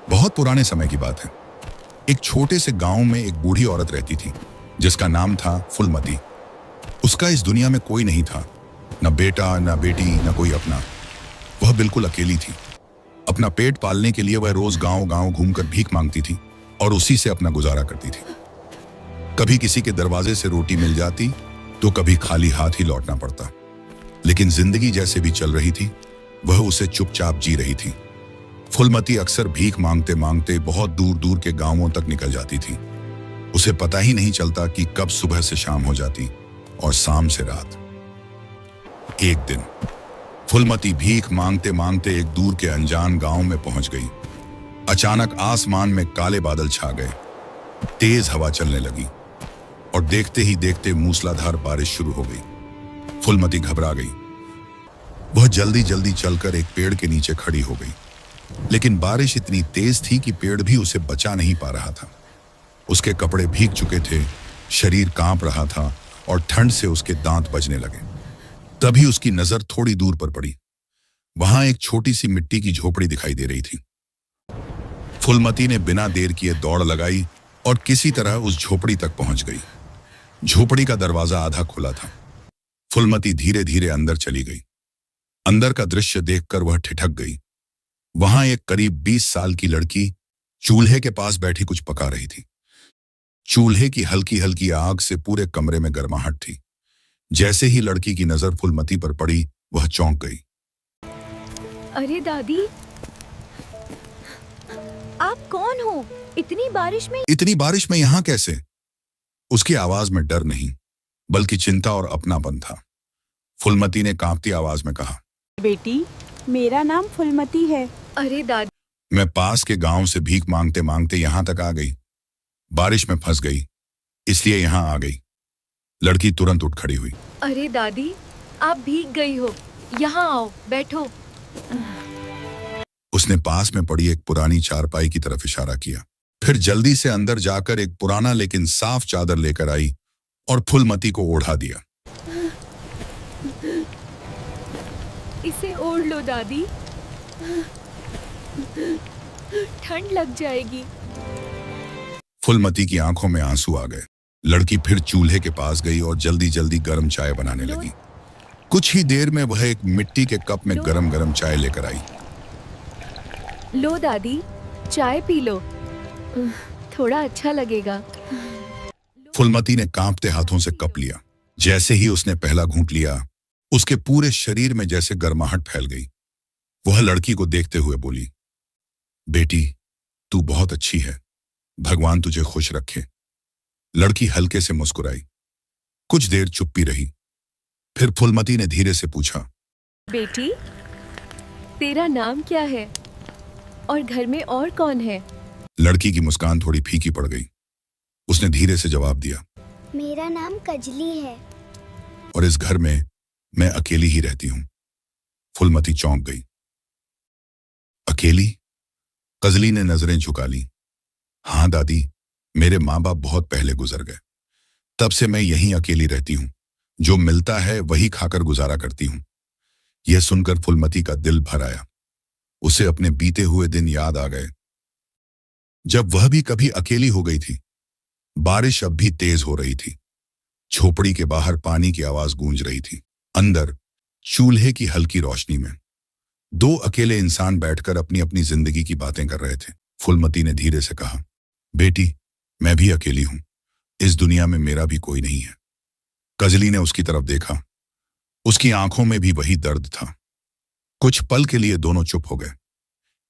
बहुत पुराने समय की बात है। एक छोटे से गांव में एक बूढ़ी औरत रहती थी जिसका नाम था फुलमती। उसका इस दुनिया में कोई नहीं था, न बेटा न बेटी न कोई अपना। वह बिल्कुल अकेली थी। अपना पेट पालने के लिए वह रोज गांव गांव घूमकर भीख मांगती थी और उसी से अपना गुजारा करती थी। कभी किसी के दरवाजे से रोटी मिल जाती तो कभी खाली हाथ ही लौटना पड़ता, लेकिन जिंदगी जैसे भी चल रही थी वह उसे चुपचाप जी रही थी। फुलमती अक्सर भीख मांगते मांगते बहुत दूर दूर के गांवों तक निकल जाती थी। उसे पता ही नहीं चलता कि कब सुबह से शाम हो जाती और शाम से रात। एक दिन फुलमती भीख मांगते मांगते एक दूर के अनजान गांव में पहुंच गई। अचानक आसमान में काले बादल छा गए, तेज हवा चलने लगी और देखते ही देखते मूसलाधार बारिश शुरू हो गई। फुलमती घबरा गई। वह जल्दी जल्दी चलकर एक पेड़ के नीचे खड़ी हो गई, लेकिन बारिश इतनी तेज थी कि पेड़ भी उसे बचा नहीं पा रहा था। उसके कपड़े भीग चुके थे, शरीर कांप रहा था और ठंड से उसके दांत बजने लगे। तभी उसकी नजर थोड़ी दूर पर पड़ी। वहां एक छोटी सी मिट्टी की झोपड़ी दिखाई दे रही थी। फुलमती ने बिना देर किए दौड़ लगाई और किसी तरह उस झोपड़ी तक पहुंच गई। झोपड़ी का दरवाजा आधा खुला था। फुलमती धीरे धीरे अंदर चली गई। अंदर का दृश्य देखकर वह ठिठक गई। वहां एक करीब 20 साल की लड़की चूल्हे के पास बैठी कुछ पका रही थी। चूल्हे की हल्की हल्की आग से पूरे कमरे में गर्माहट थी। जैसे ही लड़की की नजर फुलमती पर पड़ी, वह चौंक गई। अरे दादी, आप कौन हो? इतनी बारिश में यहाँ कैसे? उसकी आवाज में डर नहीं बल्कि चिंता और अपनापन था। फुलमती ने कांपती आवाज में कहा, बेटी, मेरा नाम फुलमती है। अरे दादी, मैं पास के गांव से भीख मांगते मांगते यहाँ तक आ गई। बारिश में फंस गई, इसलिए यहाँ आ गई। लड़की तुरंत उठ खड़ी हुई। अरे दादी, आप भीग गई हो, यहाँ आओ, बैठो। उसने पास में पड़ी एक पुरानी चारपाई की तरफ इशारा किया, फिर जल्दी से अंदर जाकर एक पुराना लेकिन साफ चादर लेकर आई और फुलमती को ओढ़ा दिया। इसे ओढ़ लो दादी, ठंड लग जाएगी। फुलमती की आंखों में आंसू आ गए। लड़की फिर चूल्हे के पास गई और जल्दी जल्दी गर्म चाय बनाने लगी। कुछ ही देर में वह एक मिट्टी के कप में गरम गरम चाय लेकर आई। लो दादी, चाय पी लो, थोड़ा अच्छा लगेगा। फुलमती ने कांपते हाथों से कप लिया। जैसे ही उसने पहला घूंट लिया, उसके पूरे शरीर में जैसे गर्माहट फैल गई। वह लड़की को देखते हुए बोली, बेटी, तू बहुत अच्छी है, भगवान तुझे खुश रखे। लड़की हल्के से मुस्कुराई। कुछ देर चुप्पी रही। फिर फुलमती ने धीरे से पूछा, बेटी, तेरा नाम क्या है और घर में और कौन है? लड़की की मुस्कान थोड़ी फीकी पड़ गई। उसने धीरे से जवाब दिया, मेरा नाम कजली है और इस घर में मैं अकेली ही रहती हूं। फुलमती चौंक गई। अकेली? कजली ने नजरें झुका ली। हाँ दादी, मेरे माँ बाप बहुत पहले गुजर गए। तब से मैं यहीं अकेली रहती हूँ। जो मिलता है वही खाकर गुजारा करती हूँ। यह सुनकर फुलमती का दिल भर आया। उसे अपने बीते हुए दिन याद आ गए, जब वह भी कभी अकेली हो गई थी। बारिश अब भी तेज हो रही थी। झोपड़ी के बाहर पानी की आवाज गूंज रही थी। अंदर चूल्हे की हल्की रोशनी में दो अकेले इंसान बैठकर अपनी अपनी जिंदगी की बातें कर रहे थे। फुलमती ने धीरे से कहा, बेटी, मैं भी अकेली हूं। इस दुनिया में मेरा भी कोई नहीं है। कजली ने उसकी तरफ देखा। उसकी आंखों में भी वही दर्द था। कुछ पल के लिए दोनों चुप हो गए,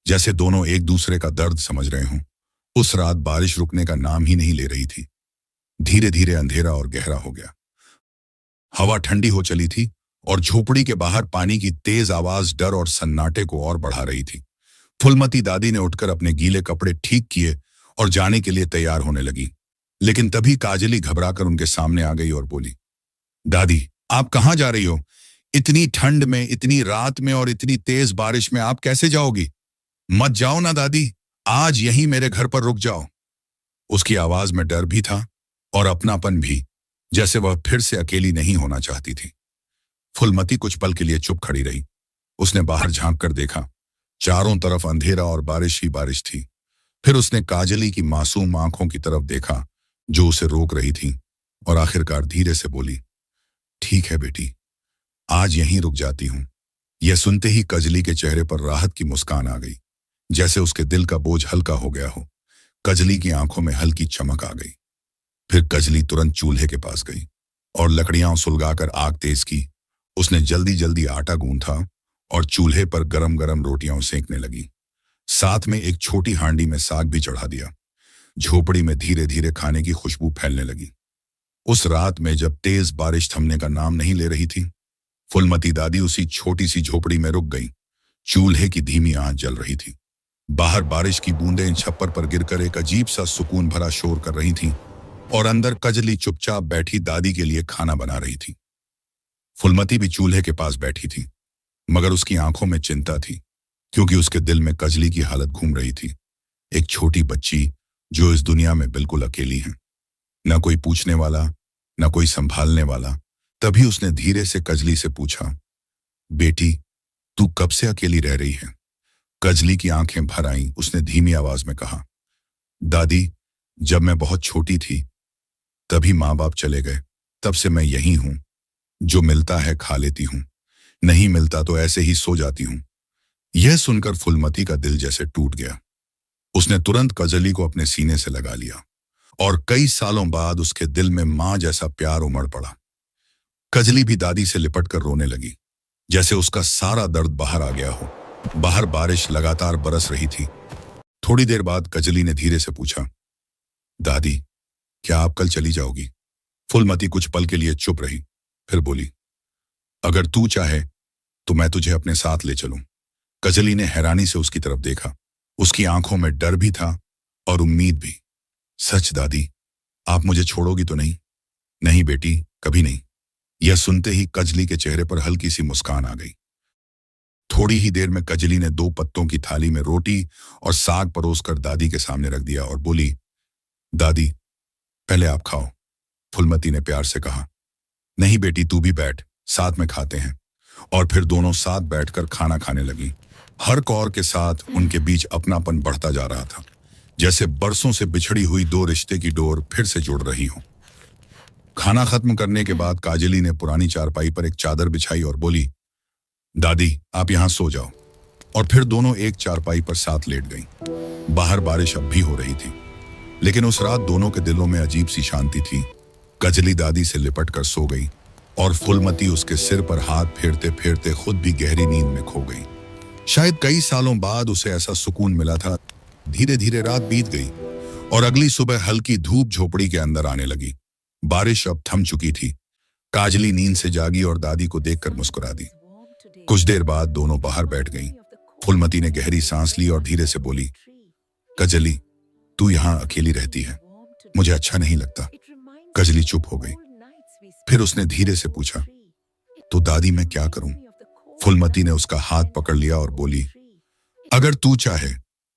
जैसे दोनों एक दूसरे का दर्द समझ रहे हों। उस रात बारिश रुकने का नाम ही नहीं ले रही थी। धीरे धीरे अंधेरा और गहरा हो गया। हवा ठंडी हो चली थी और झोपड़ी के बाहर पानी की तेज आवाज डर और सन्नाटे को और बढ़ा रही थी। फुलमती दादी ने उठकर अपने गीले कपड़े ठीक किए और जाने के लिए तैयार होने लगी, लेकिन तभी काजली घबराकर उनके सामने आ गई और बोली, दादी, आप कहाँ जा रही हो? इतनी ठंड में, इतनी रात में और इतनी तेज बारिश में आप कैसे जाओगी? मत जाओ ना दादी, आज यहीं मेरे घर पर रुक जाओ। उसकी आवाज में डर भी था और अपनापन भी, जैसे वह फिर से अकेली नहीं होना चाहती थी। फुलमती कुछ पल के लिए चुप खड़ी रही। उसने बाहर झांक कर देखा। चारों तरफ अंधेरा और बारिश ही बारिश थी। फिर उसने काजली की मासूम आंखों की तरफ देखा जो उसे रोक रही थी और आखिरकार धीरे से बोली, ठीक है बेटी, आज यहीं रुक जाती हूं। यह सुनते ही कजली के चेहरे पर राहत की मुस्कान आ गई, जैसे उसके दिल का बोझ हल्का हो गया हो। कजली की आंखों में हल्की चमक आ गई। फिर कजली तुरंत चूल्हे के पास गई और लकड़ियां सुलगाकर आग तेज की। उसने जल्दी जल्दी आटा गूंथा और चूल्हे पर गरम गरम रोटियां सेंकने लगी। साथ में एक छोटी हांडी में साग भी चढ़ा दिया। झोपड़ी में धीरे धीरे खाने की खुशबू फैलने लगी। उस रात में जब तेज बारिश थमने का नाम नहीं ले रही थी, फुलमती दादी उसी छोटी सी झोपड़ी में रुक गई। चूल्हे की धीमी आंच जल रही थी। बाहर बारिश की बूंदें छप्पर पर गिरकर एक अजीब सा सुकून भरा शोर कर रही थीं और अंदर कजली चुपचाप बैठी दादी के लिए खाना बना रही थी। फुलमती भी चूल्हे के पास बैठी थी, मगर उसकी आंखों में चिंता थी, क्योंकि उसके दिल में कजली की हालत घूम रही थी। एक छोटी बच्ची जो इस दुनिया में बिल्कुल अकेली है, न कोई पूछने वाला, न कोई संभालने वाला। तभी उसने धीरे से कजली से पूछा, बेटी, तू कब से अकेली रह रही है? कजली की आंखें भर आईं। उसने धीमी आवाज में कहा, दादी, जब मैं बहुत छोटी थी तभी माँ बाप चले गए। तब से मैं यहीं हूं। जो मिलता है खा लेती हूं, नहीं मिलता तो ऐसे ही सो जाती हूं। यह सुनकर फुलमती का दिल जैसे टूट गया। उसने तुरंत कजली को अपने सीने से लगा लिया और कई सालों बाद उसके दिल में मां जैसा प्यार उमड़ पड़ा। कजली भी दादी से लिपट कर रोने लगी, जैसे उसका सारा दर्द बाहर आ गया हो। बाहर बारिश लगातार बरस रही थी। थोड़ी देर बाद कजली ने धीरे से पूछा, दादी, क्या आप कल चली जाओगी? फुलमती कुछ पल के लिए चुप रही, फिर बोली, अगर तू चाहे तो मैं तुझे अपने साथ ले चलूं। कजली ने हैरानी से उसकी तरफ देखा। उसकी आंखों में डर भी था और उम्मीद भी। सच दादी, आप मुझे छोड़ोगी तो नहीं? नहीं बेटी, कभी नहीं। यह सुनते ही कजली के चेहरे पर हल्की सी मुस्कान आ गई। थोड़ी ही देर में कजली ने 2 पत्तों की थाली में रोटी और साग परोसकर दादी के सामने रख दिया और बोली, दादी, पहले आप खाओ। फुलमती ने प्यार से कहा, नहीं बेटी, तू भी बैठ, साथ में खाते हैं। और फिर दोनों साथ बैठकर खाना खाने लगी। हर कौर के साथ उनके बीच अपनापन बढ़ता जा रहा था, जैसे बरसों से बिछड़ी हुई 2 रिश्ते की डोर फिर से जुड़ रही हो। खाना खत्म करने के बाद काजली ने पुरानी चारपाई पर एक चादर बिछाई और बोली, दादी, आप यहां सो जाओ। और फिर दोनों एक चारपाई पर साथ लेट गईं। बाहर बारिश अब भी हो रही थी, लेकिन उस रात दोनों के दिलों में अजीब सी शांति थी। कजली दादी से लिपट कर सो गई और फुलमती उसके सिर पर हाथ फेरते फेरते खुद भी गहरी नींद में खो गई। शायद कई सालों बाद उसे ऐसा सुकून मिला था। धीरे धीरे रात बीत गई और अगली सुबह हल्की धूप झोपड़ी के अंदर आने लगी। बारिश अब थम चुकी थी। काजली नींद से जागी और दादी को देखकर मुस्कुरा दी। कुछ देर बाद दोनों बाहर बैठ गईं। फुलमती ने गहरी सांस ली और धीरे से बोली, कजली, तू यहां अकेली रहती है, मुझे अच्छा नहीं लगता। कजली चुप हो गई। फिर उसने धीरे से पूछा, तो दादी, मैं क्या करूं? फुलमती ने उसका हाथ पकड़ लिया और बोली, अगर तू चाहे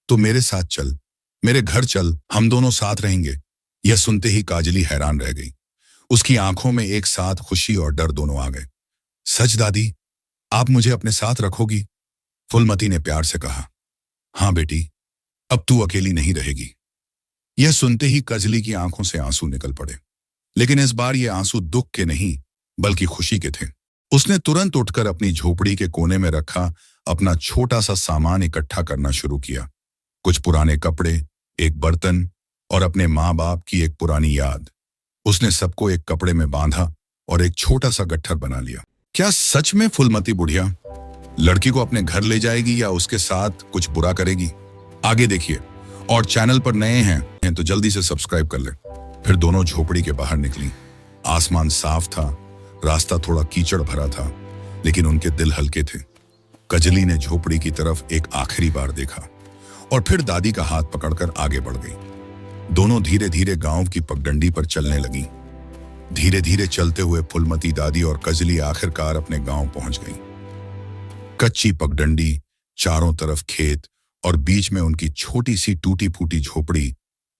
तो मेरे साथ चल, मेरे घर चल, हम दोनों साथ रहेंगे। यह सुनते ही काजली हैरान रह गई। उसकी आंखों में एक साथ खुशी और डर दोनों आ गए। सच दादी, आप मुझे अपने साथ रखोगी? फुलमती ने प्यार से कहा, हाँ बेटी, अब तू अकेली नहीं रहेगी। यह सुनते ही कजली की आंखों से आंसू निकल पड़े, लेकिन इस बार ये आंसू दुख के नहीं बल्कि खुशी के थे। उसने तुरंत उठकर अपनी झोपड़ी के कोने में रखा अपना छोटा सा सामान इकट्ठा करना शुरू किया। कुछ पुराने कपड़े, एक बर्तन और अपने माँ बाप की एक पुरानी याद। उसने सबको एक कपड़े में बांधा और एक छोटा सा गट्ठर बना लिया। क्या सच में फुलमती बुढ़िया लड़की को अपने घर ले जाएगी या उसके साथ कुछ बुरा करेगी? आगे देखिए। और चैनल पर नए हैं तो जल्दी से सब्सक्राइब कर लें। फिर दोनों झोपड़ी के बाहर निकली। आसमान साफ था, रास्ता थोड़ा कीचड़ भरा था, लेकिन उनके दिल हल्के थे। कजली ने झोपड़ी की तरफ एक आखिरी बार देखा और फिर दादी का हाथ पकड़कर आगे बढ़ गई। दोनों धीरे धीरे गांव की पगडंडी पर चलने लगी। धीरे धीरे चलते हुए फुलमती दादी और कजली आखिरकार अपने गांव पहुंच गईं। कच्ची पगडंडी, चारों तरफ खेत और बीच में उनकी छोटी सी टूटी फूटी झोपड़ी,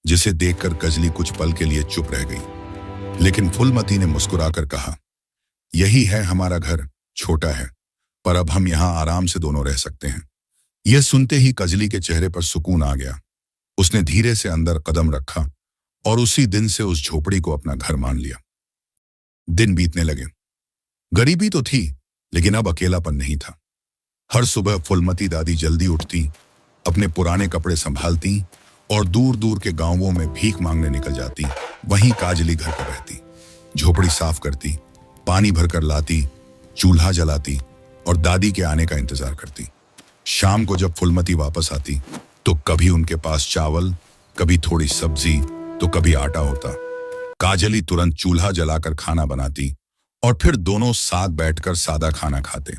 जिसे देखकर कजली कुछ पल के लिए चुप रह गई। लेकिन फुलमती ने मुस्कुराकर कहा, यही है हमारा घर, छोटा है पर अब हम यहां आराम से दोनों रह सकते हैं। यह सुनते ही कजली के चेहरे पर सुकून आ गया। उसने धीरे से अंदर कदम रखा और उसी दिन से उस झोपड़ी को अपना घर मान लिया। दिन बीतने लगे। गरीबी तो थी, लेकिन अब अकेलापन नहीं था। हर सुबह फुलमती दादी जल्दी उठती, अपने पुराने कपड़े संभालती और दूर दूर के गांवों में भीख मांगने निकल जाती। वहीं काजली घर पर रहती, झोपड़ी साफ करती, पानी भरकर लाती, चूल्हा जलाती और दादी के आने का इंतजार करती। शाम को जब फुलमती वापस आती तो कभी उनके पास चावल, कभी थोड़ी सब्जी, तो कभी आटा होता। काजली तुरंत चूल्हा जलाकर खाना बनाती और फिर दोनों साथ बैठकर सादा खाना खाते।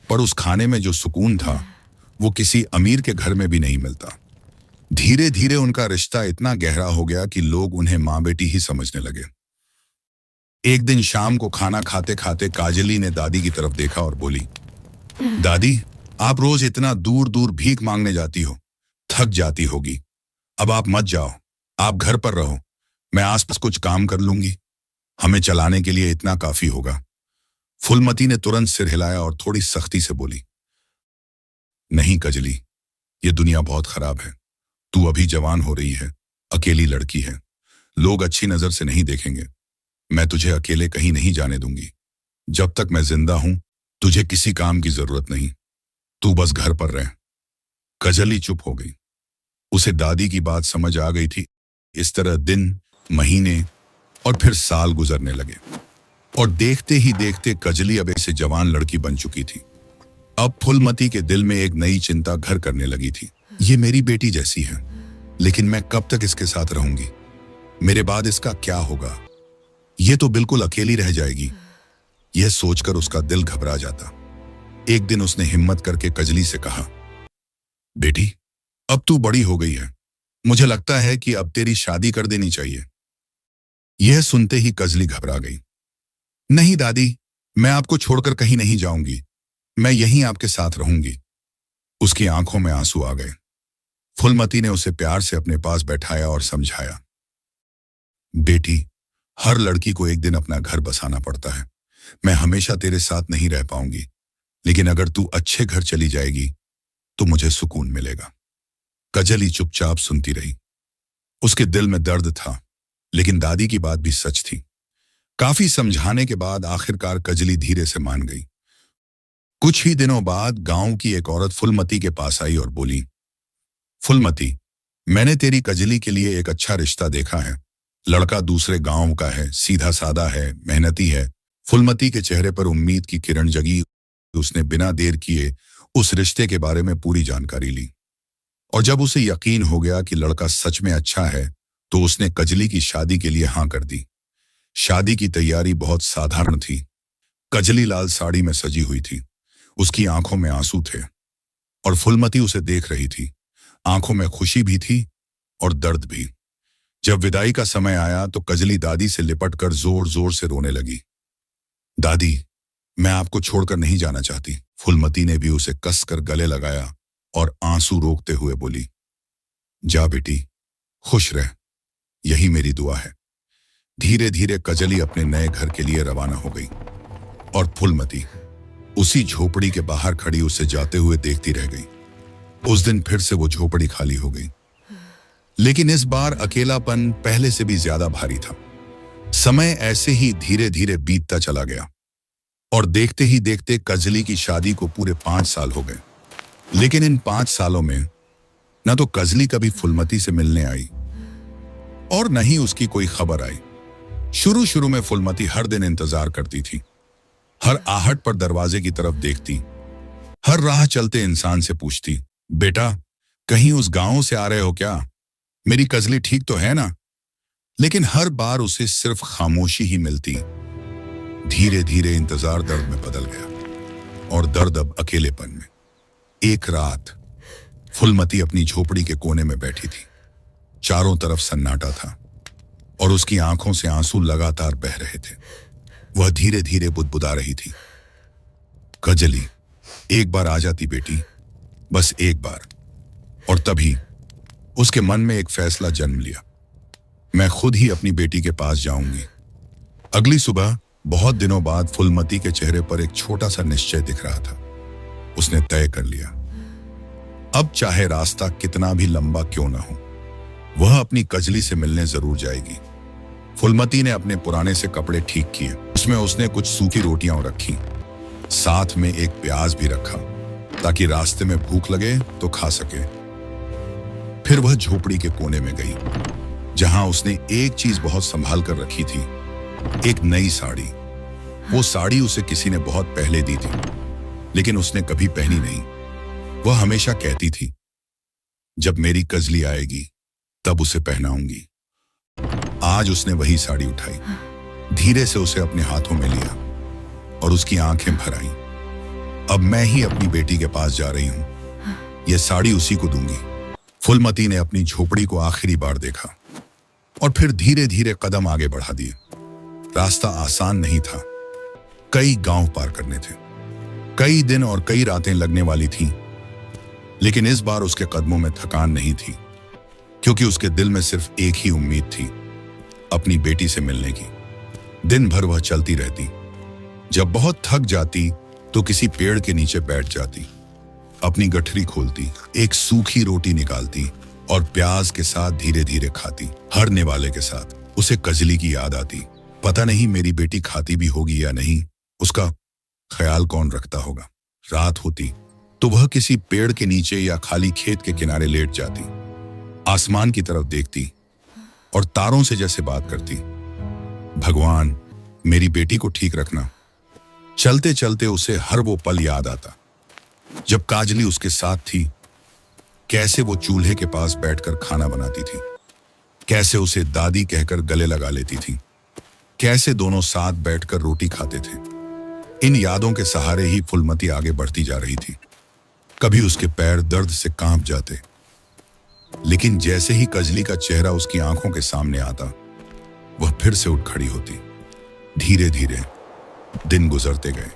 पर उस खाने में जो सुकून था वो किसी अमीर के घर में भी नहीं मिलता। धीरे धीरे उनका रिश्ता इतना गहरा हो गया कि लोग उन्हें माँ बेटी ही समझने लगे। एक दिन शाम को खाना खाते खाते काजली ने दादी की तरफ देखा और बोली, दादी, आप रोज इतना दूर दूर भीख मांगने जाती हो, थक जाती होगी। अब आप मत जाओ, आप घर पर रहो, मैं आसपास कुछ काम कर लूंगी, हमें चलाने के लिए इतना काफी होगा। फुलमती ने तुरंत सिर हिलाया और थोड़ी सख्ती से बोली, नहीं कजली, ये दुनिया बहुत खराब है। तू अभी जवान हो रही है, अकेली लड़की है, लोग अच्छी नजर से नहीं देखेंगे। मैं तुझे अकेले कहीं नहीं जाने दूंगी। जब तक मैं जिंदा हूं तुझे किसी काम की जरूरत नहीं, तू बस घर पर रह। कजली चुप हो गई। उसे दादी की बात समझ आ गई थी। इस तरह दिन, महीने और फिर साल गुजरने लगे और देखते ही देखते कजली अब ऐसे जवान लड़की बन चुकी थी। अब फुलमती के दिल में एक नई चिंता घर करने लगी थी। ये मेरी बेटी जैसी है, लेकिन मैं कब तक इसके साथ रहूंगी? मेरे बाद इसका क्या होगा? ये तो बिल्कुल अकेली रह जाएगी। यह सोचकर उसका दिल घबरा जाता। एक दिन उसने हिम्मत करके कजली से कहा, बेटी, अब तू बड़ी हो गई है, मुझे लगता है कि अब तेरी शादी कर देनी चाहिए। यह सुनते ही कजली घबरा गई। नहीं दादी, मैं आपको छोड़कर कहीं नहीं जाऊंगी, मैं यहीं आपके साथ रहूंगी। उसकी आंखों में आंसू आ गए। फुलमती ने उसे प्यार से अपने पास बैठाया और समझाया, बेटी, हर लड़की को एक दिन अपना घर बसाना पड़ता है। मैं हमेशा तेरे साथ नहीं रह पाऊंगी, लेकिन अगर तू अच्छे घर चली जाएगी तो मुझे सुकून मिलेगा। कजली चुपचाप सुनती रही। उसके दिल में दर्द था, लेकिन दादी की बात भी सच थी। काफी समझाने के बाद आखिरकार कजली धीरे से मान गई। कुछ ही दिनों बाद गांव की एक औरत फुलमती के पास आई और बोली, फुलमती, मैंने तेरी कजली के लिए एक अच्छा रिश्ता देखा है। लड़का दूसरे गांव का है, सीधा सादा है, मेहनती है। फुलमती के चेहरे पर उम्मीद की किरण जगी। उसने बिना देर किए उस रिश्ते के बारे में पूरी जानकारी ली और जब उसे यकीन हो गया कि लड़का सच में अच्छा है तो उसने कजली की शादी के लिए हाँ कर दी। शादी की तैयारी बहुत साधारण थी। कजली लाल साड़ी में सजी हुई थी, उसकी आंखों में आंसू थे और फुलमती उसे देख रही थी। आंखों में खुशी भी थी और दर्द भी। जब विदाई का समय आया तो कजली दादी से लिपटकर जोर जोर से रोने लगी। दादी, मैं आपको छोड़कर नहीं जाना चाहती। फुलमती ने भी उसे कसकर गले लगाया और आंसू रोकते हुए बोली, जा बेटी, खुश रह, यही मेरी दुआ है। धीरे धीरे कजली अपने नए घर के लिए रवाना हो गई और फुलमती उसी झोपड़ी के बाहर खड़ी उसे जाते हुए देखती रह गई। उस दिन फिर से वो झोपड़ी खाली हो गई, लेकिन इस बार अकेलापन पहले से भी ज्यादा भारी था। समय ऐसे ही धीरे धीरे बीतता चला गया और देखते ही देखते कजली की शादी को पूरे 5 साल हो गए। लेकिन इन 5 सालों में न तो कजली कभी फुलमती से मिलने आई और न ही उसकी कोई खबर आई। शुरू शुरू में फुलमती हर दिन इंतजार करती थी, हर आहट पर दरवाजे की तरफ देखती, हर राह चलते इंसान से पूछती, बेटा, कहीं उस गांव से आ रहे हो क्या? मेरी कजली ठीक तो है ना? लेकिन हर बार उसे सिर्फ खामोशी ही मिलती। धीरे धीरे इंतजार दर्द में बदल गया और दर्द अब अकेलेपन में। एक रात फुलमती अपनी झोपड़ी के कोने में बैठी थी। चारों तरफ सन्नाटा था और उसकी आंखों से आंसू लगातार बह रहे थे। वह धीरे धीरे बुदबुदा रही थी, कजली, एक बार आ जाती बेटी, बस एक बार। और तभी उसके मन में एक फैसला जन्म लिया, मैं खुद ही अपनी बेटी के पास जाऊंगी। अगली सुबह बहुत दिनों बाद फुलमती के चेहरे पर एक छोटा सा निश्चय दिख रहा था। उसने तय कर लिया, अब चाहे रास्ता कितना भी लंबा क्यों ना हो, वह अपनी कजली से मिलने जरूर जाएगी। फुलमती ने अपने पुराने से कपड़े ठीक किए, उसमें उसने कुछ सूखी रोटियां रखी, साथ में एक प्याज भी रखा ताकि रास्ते में भूख लगे तो खा सके। फिर वह झोपड़ी के कोने में गई जहां उसने एक चीज बहुत संभाल कर रखी थी, एक नई साड़ी। वो साड़ी उसे किसी ने बहुत पहले दी थी, लेकिन उसने कभी पहनी नहीं। वह हमेशा कहती थी, जब मेरी कजली आएगी तब उसे पहनाऊंगी। आज उसने वही साड़ी उठाई, धीरे से उसे अपने हाथों में लिया और उसकी आंखें भर आईं। अब मैं ही अपनी बेटी के पास जा रही हूं, यह साड़ी उसी को दूंगी। फुलमती ने अपनी झोपड़ी को आखिरी बार देखा और फिर धीरे धीरे कदम आगे बढ़ा दिए। रास्ता आसान नहीं था, कई गांव पार करने थे, कई दिन और कई रातें लगने वाली थीं, लेकिन इस बार उसके कदमों में थकान नहीं थी, क्योंकि उसके दिल में सिर्फ एक ही उम्मीद थी, अपनी बेटी से मिलने की। दिन भर वह चलती रहती, जब बहुत थक जाती तो किसी पेड़ के नीचे बैठ जाती, अपनी गठरी खोलती, एक सूखी रोटी निकालती और प्याज के साथ धीरे धीरे खाती। हरने वाले के साथ उसे कजली की याद आती। पता नहीं मेरी बेटी खाती भी होगी या नहीं, उसका ख्याल कौन रखता होगा। रात होती तो वह किसी पेड़ के नीचे या खाली खेत के किनारे लेट जाती, आसमान की तरफ देखती और तारों से जैसे बात करती, भगवान मेरी बेटी को ठीक रखना। चलते चलते उसे हर वो पल याद आता जब काजली उसके साथ थी, कैसे वो चूल्हे के पास बैठकर खाना बनाती थी, कैसे उसे दादी कहकर गले लगा लेती थी, कैसे दोनों साथ बैठकर रोटी खाते थे। इन यादों के सहारे ही फुलमती आगे बढ़ती जा रही थी। कभी उसके पैर दर्द से कांप जाते, लेकिन जैसे ही कजली का चेहरा उसकी आंखों के सामने आता, वह फिर से उठ खड़ी होती। धीरे धीरे दिन गुजरते गए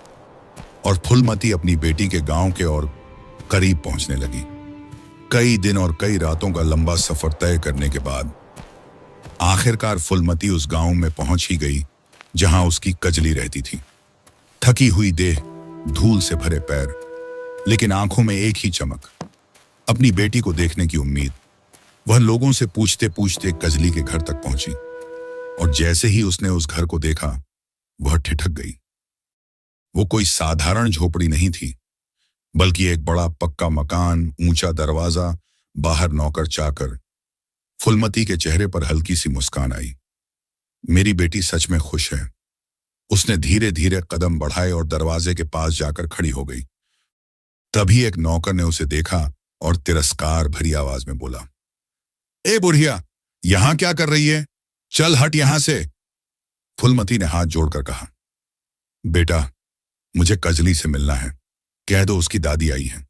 और फुलमती अपनी बेटी के गांव के और करीब पहुंचने लगी। कई दिन और कई रातों का लंबा सफर तय करने के बाद आखिरकार फुलमती उस गांव में पहुंच ही गई जहां उसकी कजली रहती थी। थकी हुई देह, धूल से भरे पैर, लेकिन आंखों में एक ही चमक, अपनी बेटी को देखने की उम्मीद। वह लोगों से पूछते पूछते कजली के घर तक पहुंची और जैसे ही उसने उस घर को देखा, वह ठिठक गई। वो कोई साधारण झोपड़ी नहीं थी, बल्कि एक बड़ा पक्का मकान, ऊंचा दरवाजा, बाहर नौकर चाकर। फुलमती के चेहरे पर हल्की सी मुस्कान आई। मेरी बेटी सच में खुश है। उसने धीरे धीरे कदम बढ़ाए और दरवाजे के पास जाकर खड़ी हो गई। तभी एक नौकर ने उसे देखा और तिरस्कार भरी आवाज में बोला, ए बुढ़िया, यहां क्या कर रही है? चल हट यहां से। फुलमती ने हाथ जोड़कर कहा, बेटा मुझे कजली से मिलना है, कह दो उसकी दादी आई है।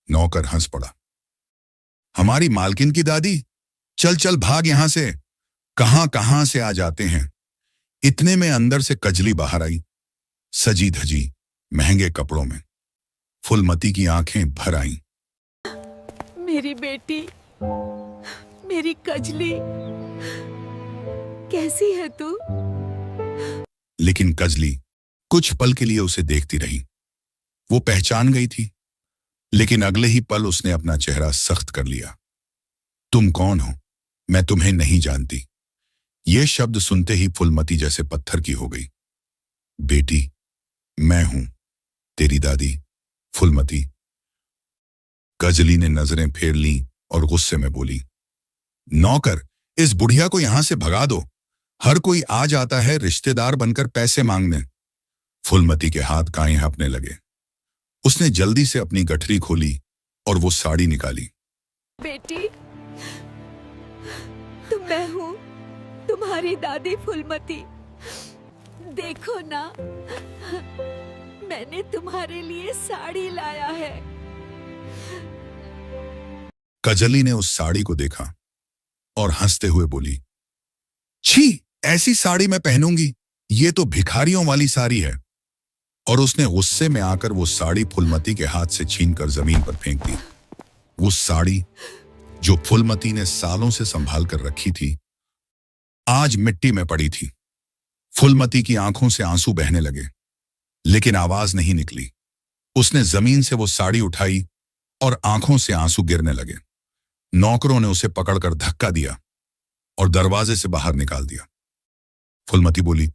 नौकर हंस पड़ा, हमारी मालकिन की दादी? चल चल भाग यहां से, कहां कहां से आ जाते हैं। इतने में अंदर से कजली बाहर आई, सजी धजी, महंगे कपड़ों में। फुलमती की आंखें भर आईं। मेरी बेटी, मेरी कजली, कैसी है तू? लेकिन कजली कुछ पल के लिए उसे देखती रही। वो पहचान गई थी, लेकिन अगले ही पल उसने अपना चेहरा सख्त कर लिया। तुम कौन हो? मैं तुम्हें नहीं जानती। ये शब्द सुनते ही फुलमती जैसे पत्थर की हो गई। बेटी, मैं हूं तेरी दादी, फुलमती। कजली ने नजरें फेर लीं और गुस्से में बोली, नौकर, इस बुढ़िया को यहां से भगा दो। हर कोई आ जाता है रिश्तेदार बनकर पैसे मांगने। फुलमती के हाथ कांपने लगे। उसने जल्दी से अपनी गठरी खोली और वो साड़ी निकाली। बेटी, तुम मैं हूँ, तुम्हारी दादी फुलमती। देखो ना, मैंने तुम्हारे लिए साड़ी लाया है। कजली ने उस साड़ी को देखा और हंसते हुए बोली, छी, ऐसी साड़ी मैं पहनूंगी, ये तो भिखारियों वाली साड़ी है। और उसने गुस्से में आकर वो साड़ी फुलमती के हाथ से छीनकर जमीन पर फेंक दी। वो साड़ी जो फुलमती ने सालों से संभाल कर रखी थी, आज मिट्टी में पड़ी थी। फुलमती की आंखों से आंसू बहने लगे, लेकिन आवाज नहीं निकली। उसने जमीन से वो साड़ी उठाई और आंखों से आंसू गिरने लगे। नौकरों ने उसे पकड़कर धक्का दिया और दरवाजे से बाहर निकाल दिया। फुलमती बोली,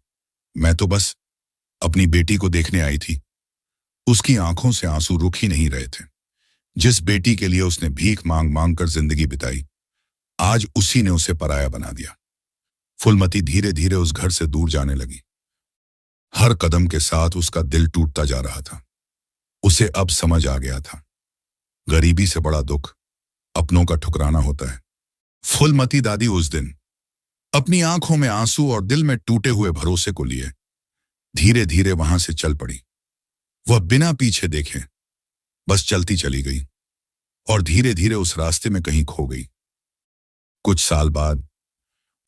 मैं तो बस अपनी बेटी को देखने आई थी। उसकी आंखों से आंसू रुक ही नहीं रहे थे। जिस बेटी के लिए उसने भीख मांग मांग कर जिंदगी बिताई, आज उसी ने उसे पराया बना दिया। फुलमती धीरे धीरे उस घर से दूर जाने लगी। हर कदम के साथ उसका दिल टूटता जा रहा था। उसे अब समझ आ गया था, गरीबी से बड़ा दुख अपनों का ठुकराना होता है। फुलमती दादी उस दिन अपनी आंखों में आंसू और दिल में टूटे हुए भरोसे को लिए धीरे धीरे वहां से चल पड़ी। वह बिना पीछे देखे बस चलती चली गई और धीरे धीरे उस रास्ते में कहीं खो गई। कुछ साल बाद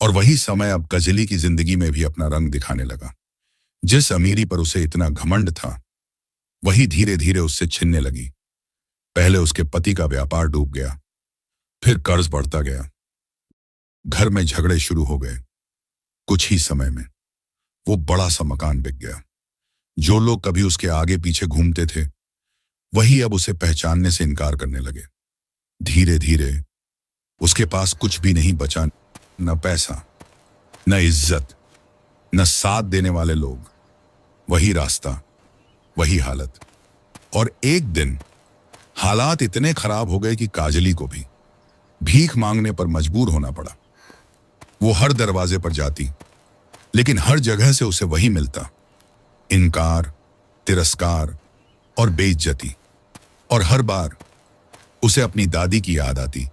और वही समय अब कजली की जिंदगी में भी अपना रंग दिखाने लगा। जिस अमीरी पर उसे इतना घमंड था, वही धीरे धीरे उससे छिनने लगी। पहले उसके पति का व्यापार डूब गया, फिर कर्ज बढ़ता गया, घर में झगड़े शुरू हो गए। कुछ ही समय में वो बड़ा सा मकान बिक गया। जो लोग कभी उसके आगे पीछे घूमते थे, वही अब उसे पहचानने से इनकार करने लगे। धीरे धीरे उसके पास कुछ भी नहीं बचा, न पैसा, न इज्जत, न साथ देने वाले लोग। वही रास्ता, वही हालत। और एक दिन हालात इतने खराब हो गए कि काजली को भी भीख मांगने पर मजबूर होना पड़ा। वो हर दरवाजे पर जाती, लेकिन हर जगह से उसे वही मिलता, इनकार, तिरस्कार और बेइज्जती। और हर बार उसे अपनी दादी की याद आती।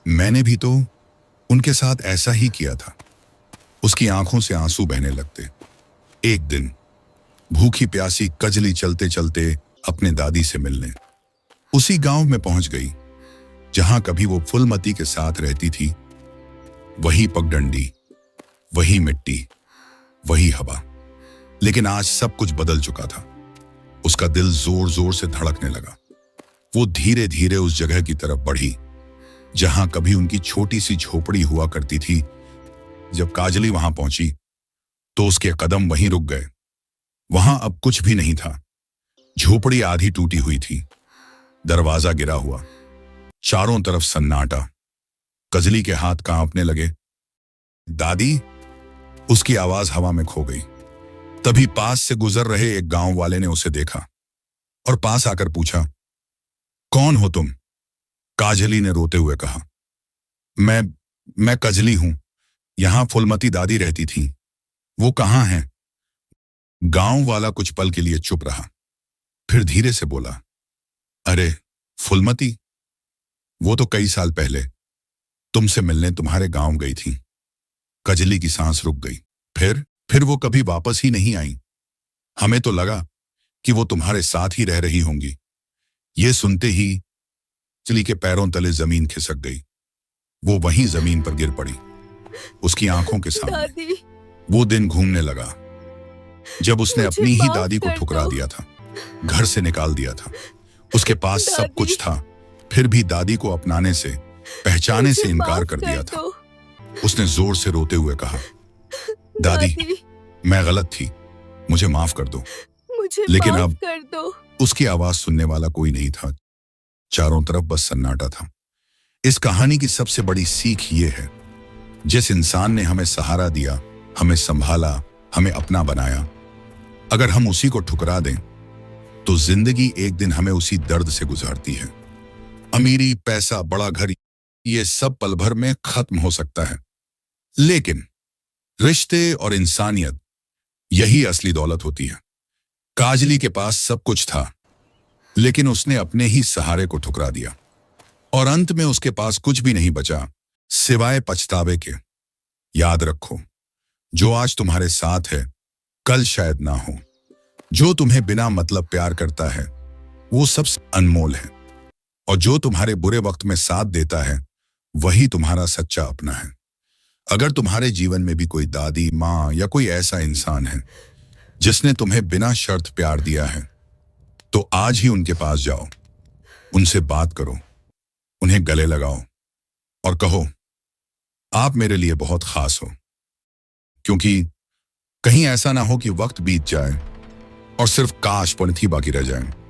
मैंने भी तो उनके साथ ऐसा ही किया था। उसकी आंखों से आंसू बहने लगते। एक दिन भूखी प्यासी कजली चलते चलते अपने दादी से मिलने उसी गांव में पहुंच गई जहां कभी वो फुलमती के साथ रहती थी। वही पगडंडी, वही मिट्टी, वही हवा। लेकिन आज सब कुछ बदल चुका था। उसका दिल जोर जोर से धड़कने लगा। वो धीरे धीरे उस जगह की तरफ बढ़ी जहां कभी उनकी छोटी सी झोपड़ी हुआ करती थी। जब काजली वहां पहुंची तो उसके कदम वहीं रुक गए। वहां अब कुछ भी नहीं था। झोपड़ी आधी टूटी हुई थी, दरवाजा गिरा हुआ, चारों तरफ सन्नाटा। कजली के हाथ कांपने लगे। दादी, उसकी आवाज हवा में खो गई। तभी पास से गुजर रहे एक गांव वाले ने उसे देखा और पास आकर पूछा, कौन हो तुम? काजली ने रोते हुए कहा, मैं कजली हूं। यहां फुलमती दादी रहती थी। वो कहां है? गांव वाला कुछ पल के लिए चुप रहा, फिर धीरे से बोला, अरे फुलमती, वो तो कई साल पहले तुमसे मिलने तुम्हारे गांव गई थी। कजली की सांस रुक गई। फिर वो कभी वापस ही नहीं आई। हमें तो लगा कि वो तुम्हारे साथ ही रह रही होंगी। ये सुनते ही कजली के पैरों तले जमीन खिसक गई। वो वहीं जमीन पर गिर पड़ी। उसकी आंखों के सामने वो दिन घूमने लगा जब उसने अपनी ही दादी को ठुकरा दिया था, घर से निकाल दिया था। उसके पास सब कुछ था, फिर भी दादी को अपनाने से, पहचाने से इनकार कर दिया था। उसने जोर से रोते हुए कहा, दादी, मैं गलत थी, मुझे माफ कर दो। लेकिन अब कर दो। उसकी आवाज सुनने वाला कोई नहीं था। चारों तरफ बस सन्नाटा था। इस कहानी की सबसे बड़ी सीख ये है, जिस इंसान ने हमें सहारा दिया, हमें संभाला, हमें अपना बनाया, अगर हम उसी को ठुकरा दें तो जिंदगी एक दिन हमें उसी दर्द से गुजारती है। अमीरी, पैसा, बड़ा घर, ये सब पल भर में खत्म हो सकता है, लेकिन रिश्ते और इंसानियत, यही असली दौलत होती है। काजली के पास सब कुछ था, लेकिन उसने अपने ही सहारे को ठुकरा दिया और अंत में उसके पास कुछ भी नहीं बचा सिवाय पछतावे के। याद रखो, जो आज तुम्हारे साथ है, कल शायद ना हो। जो तुम्हें बिना मतलब प्यार करता है, वो सबसे अनमोल है। और जो तुम्हारे बुरे वक्त में साथ देता है, वही तुम्हारा सच्चा अपना है। अगर तुम्हारे जीवन में भी कोई दादी, माँ या कोई ऐसा इंसान है जिसने तुम्हें बिना शर्त प्यार दिया है, तो आज ही उनके पास जाओ, उनसे बात करो, उन्हें गले लगाओ और कहो, आप मेरे लिए बहुत खास हो। क्योंकि कहीं ऐसा ना हो कि वक्त बीत जाए और सिर्फ काश पंथी बाकी रह जाए।